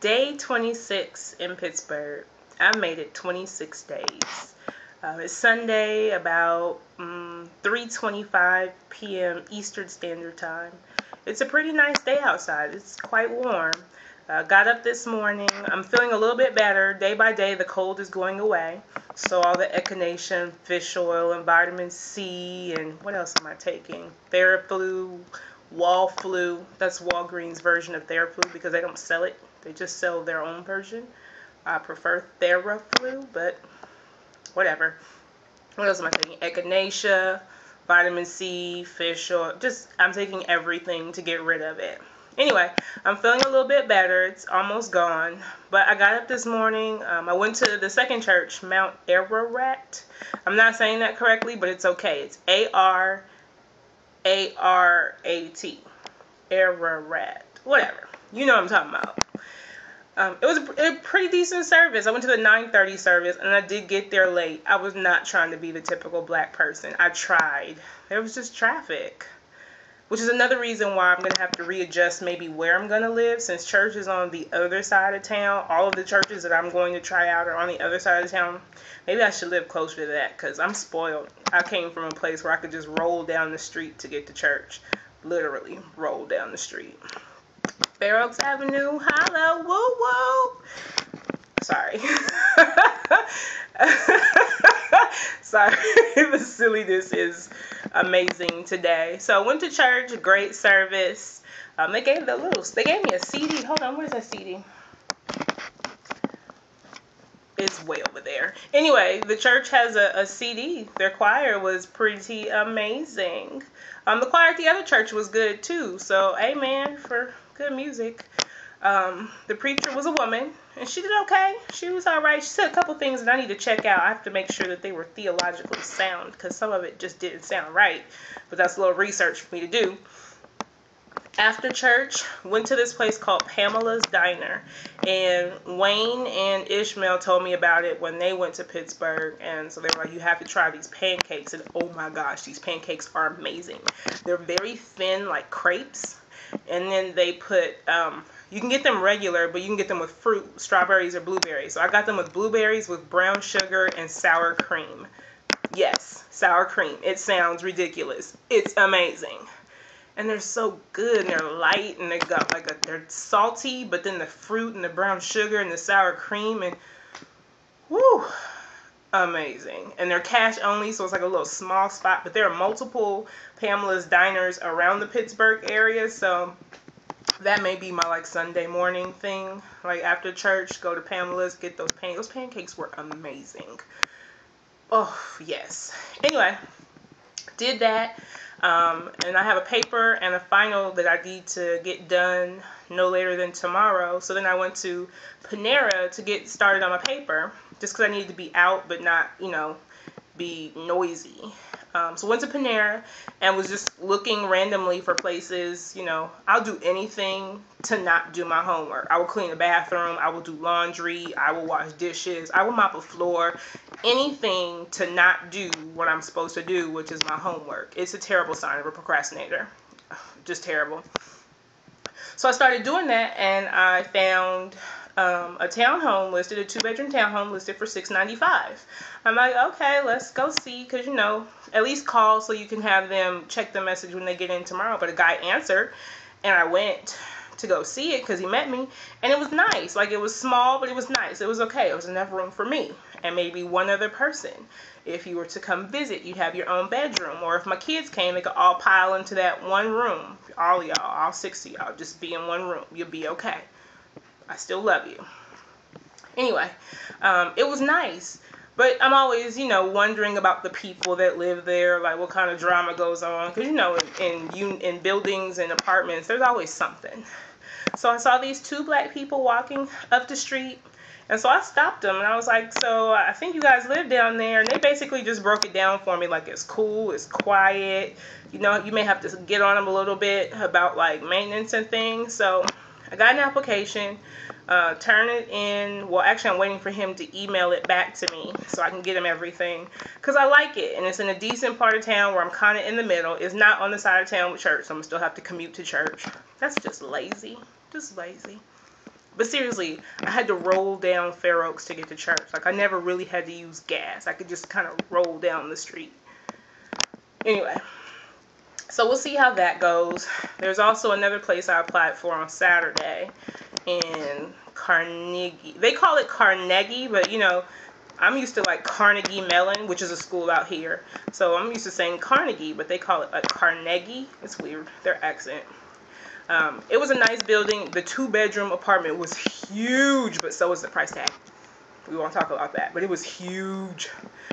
Day 26 in Pittsburgh. I made it 26 days. It's Sunday, about 3:25 p.m. Eastern Standard Time. It's a pretty nice day outside. It's quite warm. Got up this morning. I'm feeling a little bit better. Day by day, the cold is going away. So all the echinacea, fish oil, and vitamin C, and what else am I taking? Theraflu, Wall Flu. That's Walgreens' version of Theraflu because they don't sell it. They just sell their own version. I prefer Theraflu, but whatever. What else am I taking? Echinacea, vitamin C, fish oil. I'm taking everything to get rid of it. Anyway, I'm feeling a little bit better. It's almost gone. But I got up this morning. I went to the second church, Mount Ararat. I'm not saying that correctly, but it's okay. It's A-R-A-R-A-T. Ararat. Whatever. You know what I'm talking about. It was a pretty decent service. I went to the 9:30 service, and I did get there late. I was not trying to be the typical black person. I tried. There was just traffic, which is another reason why I'm going to have to readjust maybe where I'm going to live, since church is on the other side of town. All of the churches that I'm going to try out are on the other side of town. Maybe I should live closer to that, because I'm spoiled. I came from a place where I could just roll down the street to get to church. Literally roll down the street. Fair Oaks Avenue, holla, woo woo. Sorry. Sorry, the silliness is amazing today. So I went to church, great service. They gave me a CD. Hold on, where's that CD? It's way over there. Anyway, the church has a CD. Their choir was pretty amazing. The choir at the other church was good too. So, amen for good music. The preacher was a woman, and she did okay. She was all right. She said a couple things that I need to check out. I have to make sure that they were theologically sound, because some of it just didn't sound right. But that's a little research for me to do. After church, went to this place called Pamela's Diner, and Wayne and Ishmael told me about it when they went to Pittsburgh, and so they were like, you have to try these pancakes, and oh my gosh, these pancakes are amazing. They're very thin, like crepes, and then they put, you can get them regular, but you can get them with fruit, strawberries or blueberries. So I got them with blueberries with brown sugar and sour cream. Yes, sour cream. It sounds ridiculous. It's amazing. And they're so good, and they're light, and they got they're salty, but then the fruit and the brown sugar and the sour cream, and whoo, amazing. And they're cash only, so it's like a little small spot, but there are multiple Pamela's Diners around the Pittsburgh area, so that may be my Sunday morning thing. After church, go to Pamela's, get those pancakes. Those pancakes were amazing. Oh, yes. Anyway, did that. And I have a paper and a final that I need to get done no later than tomorrow. So then I went to Panera to get started on my paper, just because I needed to be out but not, be noisy. So went to Panera and was just looking randomly for places. I'll do anything to not do my homework. I will clean the bathroom. I will do laundry. I will wash dishes. I will mop a floor. Anything to not do what I'm supposed to do, which is my homework. It's a terrible sign of a procrastinator. Just terrible. So I started doing that, and I found a townhome listed, a 2-bedroom townhome listed for $695. I'm like, okay, let's go see, because at least call so you can have them check the message when they get in tomorrow. But a guy answered, and I went to go see it because he met me, and it was nice. It was small, but it was nice. It was okay. It was enough room for me and maybe one other person. If you were to come visit, you'd have your own bedroom, or if my kids came, they could all pile into that one room. All y'all, all 6 of y'all, just be in one room. You'll be okay. I still love you. Anyway, it was nice. But I'm always, wondering about the people that live there, what kind of drama goes on. Because, in buildings and apartments, there's always something. So I saw these 2 black people walking up the street. And so I stopped them, and I was like, so I think you guys live down there. And they basically just broke it down for me, it's cool, it's quiet. You may have to get on them a little bit about, maintenance and things. So I got an application. Turn it in. Well, actually, I'm waiting for him to email it back to me so I can get him everything, because I like it, and it's in a decent part of town where I'm kind of in the middle. It's not on the side of town with church, so I'm going to still have to commute to church. That's just lazy. Just lazy. But seriously, I had to roll down Fair Oaks to get to church. Like, I never really had to use gas. I could just kind of roll down the street. Anyway, so we'll see how that goes. There's also another place I applied for on Saturday in Carnegie. They call it Carnegie, but you know, I'm used to like Carnegie Mellon, which is a school out here. So I'm used to saying Carnegie, but they call it a Carnegie. It's weird, their accent. It was a nice building. The 2-bedroom apartment was huge, but so was the price tag. We won't talk about that, but it was huge.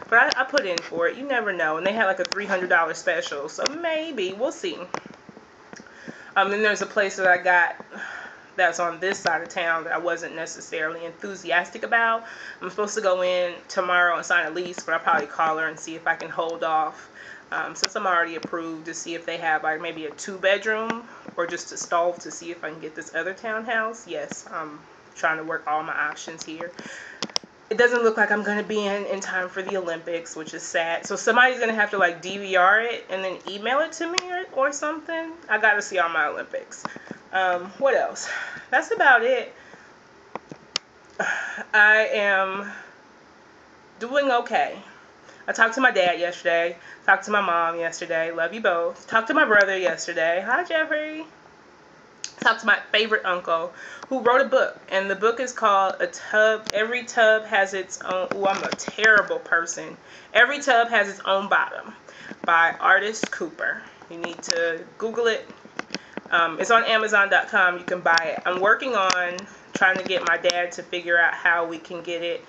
But I put in for it. You never know. And they had like a $300 special, so maybe. We'll see. Then there's a place that I got that's on this side of town that I wasn't necessarily enthusiastic about. I'm supposed to go in tomorrow and sign a lease, but I'll probably call her and see if I can hold off. Since I'm already approved, to see if they have like maybe a 2-bedroom or just to stall to see if I can get this other townhouse. Yes, I'm trying to work all my options here. It doesn't look like I'm going to be in time for the Olympics, which is sad. So somebody's going to have to like DVR it and then email it to me or something. I got to see all my Olympics. What else? That's about it. I am doing okay. I talked to my dad yesterday. Talked to my mom yesterday. Love you both. Talked to my brother yesterday. Hi, Jeffrey. Talked to my favorite uncle who wrote a book. And the book is called A Tub. Every Tub Has Its Own... Ooh, I'm a terrible person. Every Tub Has Its Own Bottom by artist Cooper. You need to Google it. It's on Amazon.com. You can buy it. I'm working on trying to get my dad to figure out how we can get it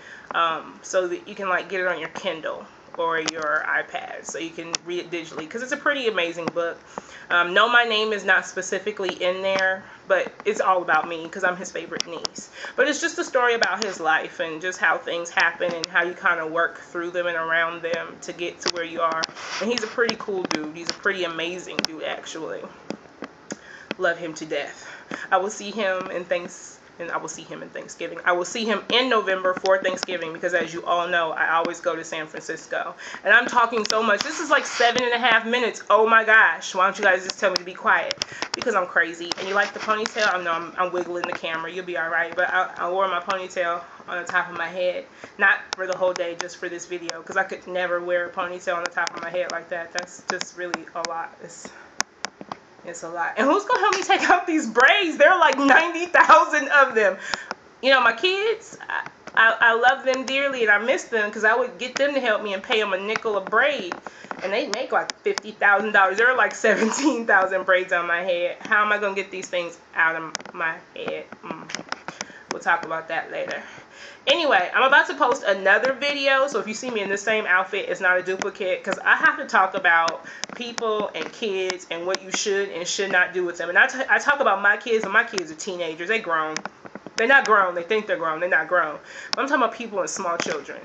so that you can like get it on your Kindle or your iPad so you can read it digitally, because it's a pretty amazing book. No, my name is not specifically in there, but it's all about me because I'm his favorite niece. But it's just a story about his life and just how things happen and how you kind of work through them and around them to get to where you are. And he's a pretty cool dude. He's a pretty amazing dude, actually. Love him to death. I will see him in Thanksgiving. I will see him in November for Thanksgiving because, as you all know, I always go to San Francisco. And I'm talking so much. This is like 7.5 minutes. Oh my gosh. Why don't you guys just tell me to be quiet? Because I'm crazy. And you like the ponytail? I know I'm wiggling the camera. You'll be alright. But I wore my ponytail on the top of my head. Not for the whole day, just for this video. Because I could never wear a ponytail on the top of my head like that. That's just really a lot. It's a lot. And who's going to help me take out these braids? There are like 90,000 of them. You know, my kids, I love them dearly and I miss them because I would get them to help me and pay them a nickel a braid. And they make like $50,000. There are like 17,000 braids on my head. How am I going to get these things out of my head? We'll talk about that later. Anyway, I'm about to post another video, so if you see me in the same outfit, it's not a duplicate, because I have to talk about people and kids and what you should and should not do with them. And I talk about my kids, and my kids are teenagers. They're grown. They're not grown. They think they're grown. They're not grown. But I'm talking about people and small children.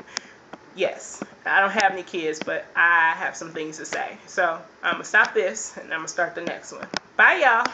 Yes, I don't have any kids, but I have some things to say. So I'm going to stop this, and I'm going to start the next one. Bye, y'all.